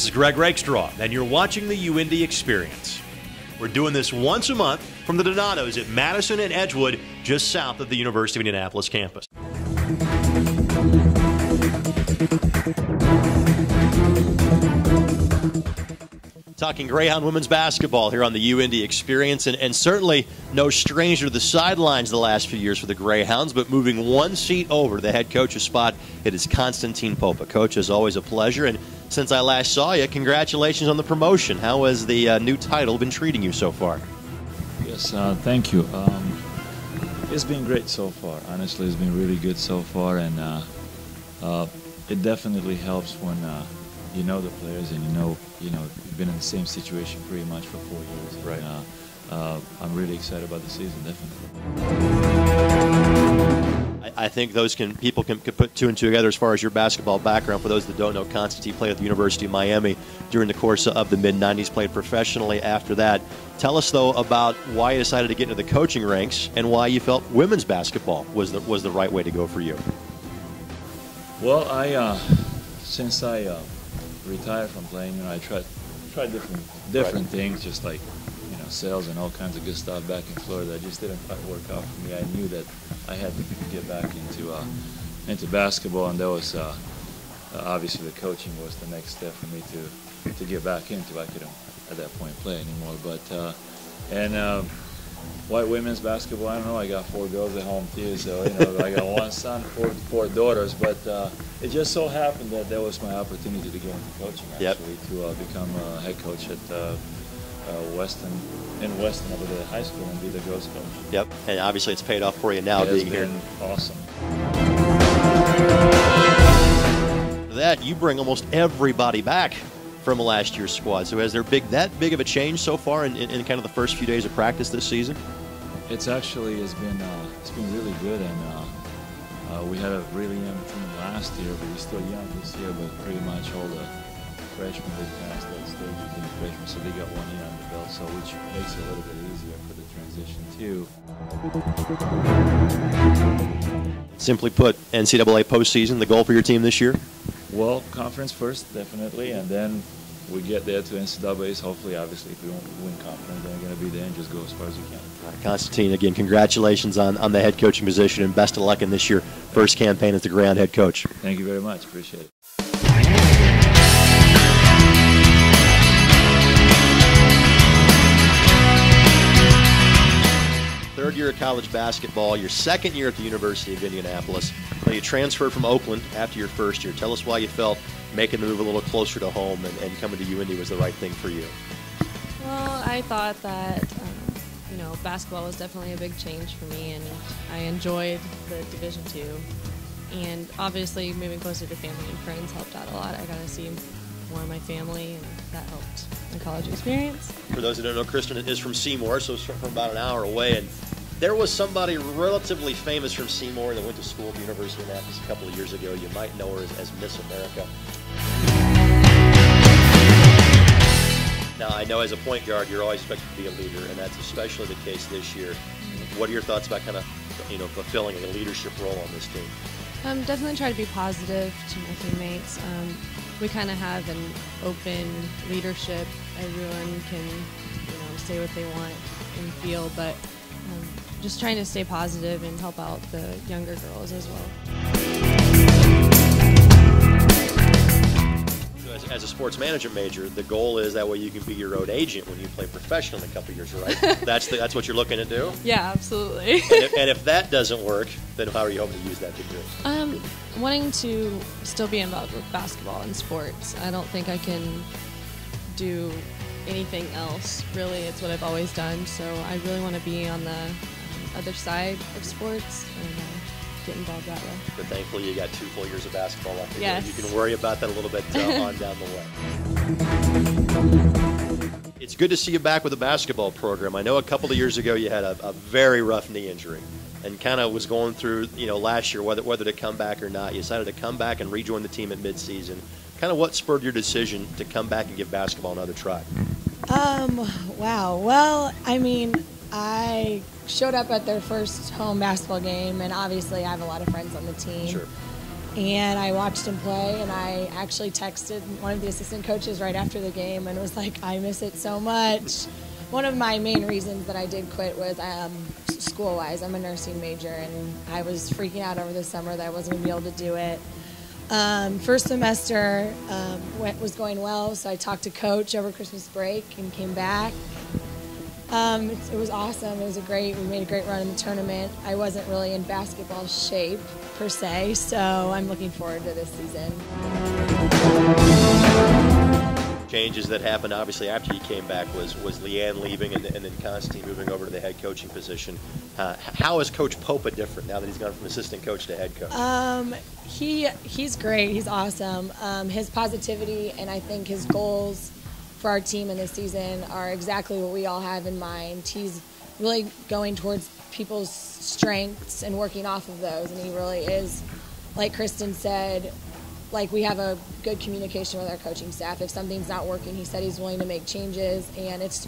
This is Greg Rakestraw, and you're watching the UIndy Experience. We're doing this once a month from the Donatos at Madison and Edgewood, just south of the University of Indianapolis campus. Talking Greyhound women's basketball here on the UIndy Experience, and certainly no stranger to the sidelines the last few years for the Greyhounds, but moving one seat over to the head coach's spot, it is Konstantin Popa. Coach, it's always a pleasure, and since I last saw you, congratulations on the promotion. How has the new title been treating you so far? Yes, thank you. It's been great so far. Honestly, it's been really good so far, and it definitely helps when you know the players and you know you've been in the same situation pretty much for 4 years. And, right. I'm really excited about the season, definitely. I think people can put two and two together as far as your basketball background. For those that don't know, Konstantin played at the University of Miami during the course of the mid-'90s, played professionally after that. Tell us, though, about why you decided to get into the coaching ranks and why you felt women's basketball was the right way to go for you. Well, since I retired from playing, I tried different things, just like sales and all kinds of good stuff back in Florida. It just didn't quite work out for me. I knew that I had to get back into basketball, and that was obviously the coaching was the next step for me to get back into. I couldn't at that point play anymore, but white women's basketball, I don't know. I got 4 girls at home too, so I got 1 son, 4 daughters. But it just so happened that was my opportunity to get into coaching. Actually, to become a head coach at Weston over the high school and be the girls coach. Yep, and obviously it's paid off for you now being here. It's been awesome. That you bring almost everybody back from last year's squad. So has there that big of a change so far in kind of the first few days of practice this season? It's been really good, and we had a really young team last year, but we're still young this year. But pretty much all the freshmen they passed that stage of being freshmen, so they got 1 year on the belt, so which makes it a little bit easier for the transition too. Simply put, NCAA postseason, the goal for your team this year? Well, conference first, definitely, and then we get there to NCAAs. Hopefully, obviously, if we don't win conference, then we're going to be there and just go as far as we can. All right, Konstantin, again, congratulations on the head coaching position, and best of luck in this year first campaign as the Greyhound head coach. Thank you very much. Appreciate it. Third year of college basketball, your second year at the University of Indianapolis. Well, you transferred from Oakland after your first year. Tell us why you felt making the move a little closer to home and coming to UIndy was the right thing for you. Well, I thought that basketball was definitely a big change for me, and I enjoyed the Division II. And obviously, moving closer to family and friends helped out a lot. I got to see more of my family, and that helped my college experience. For those who don't know, Kristen is from Seymour, so it's from about an hour away. And there was somebody relatively famous from Seymour that went to school at the University of Indianapolis a couple of years ago. You might know her as Miss America. Now, I know as a point guard, you're always expected to be a leader, and that's especially the case this year. What are your thoughts about kind of fulfilling a leadership role on this team? Definitely try to be positive to my teammates. We kind of have an open leadership. Everyone can, say what they want and feel, but just trying to stay positive and help out the younger girls as well. As a sports management major, the goal is that way you can be your own agent when you play professionally in a couple of years, right? That's what you're looking to do? Yeah, absolutely. And if that doesn't work, then how are you hoping to use that degree? Wanting to still be involved with basketball and sports. I don't think I can do anything else. Really, it's what I've always done. So I really want to be on the other side of sports and get involved that way. But thankfully, you got 2 full years of basketball left. Yes. You can worry about that a little bit on down the way. It's good to see you back with the basketball program. I know a couple of years ago you had a very rough knee injury and kind of was going through, last year whether to come back or not. You decided to come back and rejoin the team at midseason. Kind of what spurred your decision to come back and give basketball another try? Wow. Well, I showed up at their first home basketball game, and obviously I have a lot of friends on the team. Sure. and I watched him play, and I actually texted one of the assistant coaches right after the game and was like, I miss it so much. One of my main reasons that I did quit was school-wise. I'm a nursing major, and I was freaking out over the summer that I wasn't going to be able to do it. First semester was going well, so I talked to Coach over Christmas break and came back. It was awesome. It was we made a great run in the tournament. I wasn't really in basketball shape per se, so I'm looking forward to this season. Changes that happened obviously after you came back was Leanne leaving and then Constantine moving over to the head coaching position. How is Coach Popa different now that he's gone from assistant coach to head coach? He's great. He's awesome. His positivity and I think his goals for our team in this season are exactly what we all have in mind. He's really going towards people's strengths and working off of those, and he really is, like Kristen said, like we have a good communication with our coaching staff. If something's not working, he said he's willing to make changes, and it's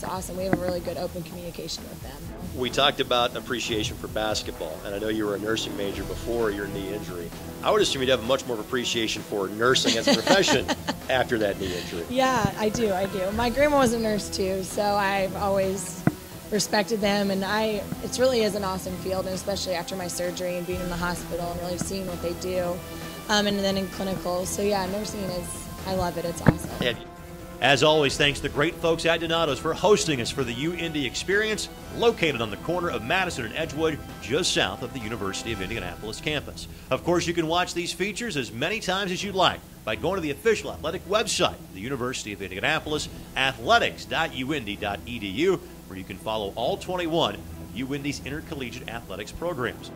awesome. We have a really good open communication with them. We talked about appreciation for basketball, and I know you were a nursing major before your knee injury. I would assume you'd have much more of appreciation for nursing as a profession after that knee injury. Yeah, I do. My grandma was a nurse too, so I've always respected them, and it really is an awesome field, and especially after my surgery and being in the hospital and really seeing what they do. And then in clinicals. So yeah, nursing I love it. It's awesome. And as always, thanks to the great folks at Donato's for hosting us for the UIndy Experience, located on the corner of Madison and Edgewood, just south of the University of Indianapolis campus. Of course, you can watch these features as many times as you'd like by going to the official athletic website, the University of Indianapolis, athletics.uindy.edu, where you can follow all 21 of UIndy's intercollegiate athletics programs.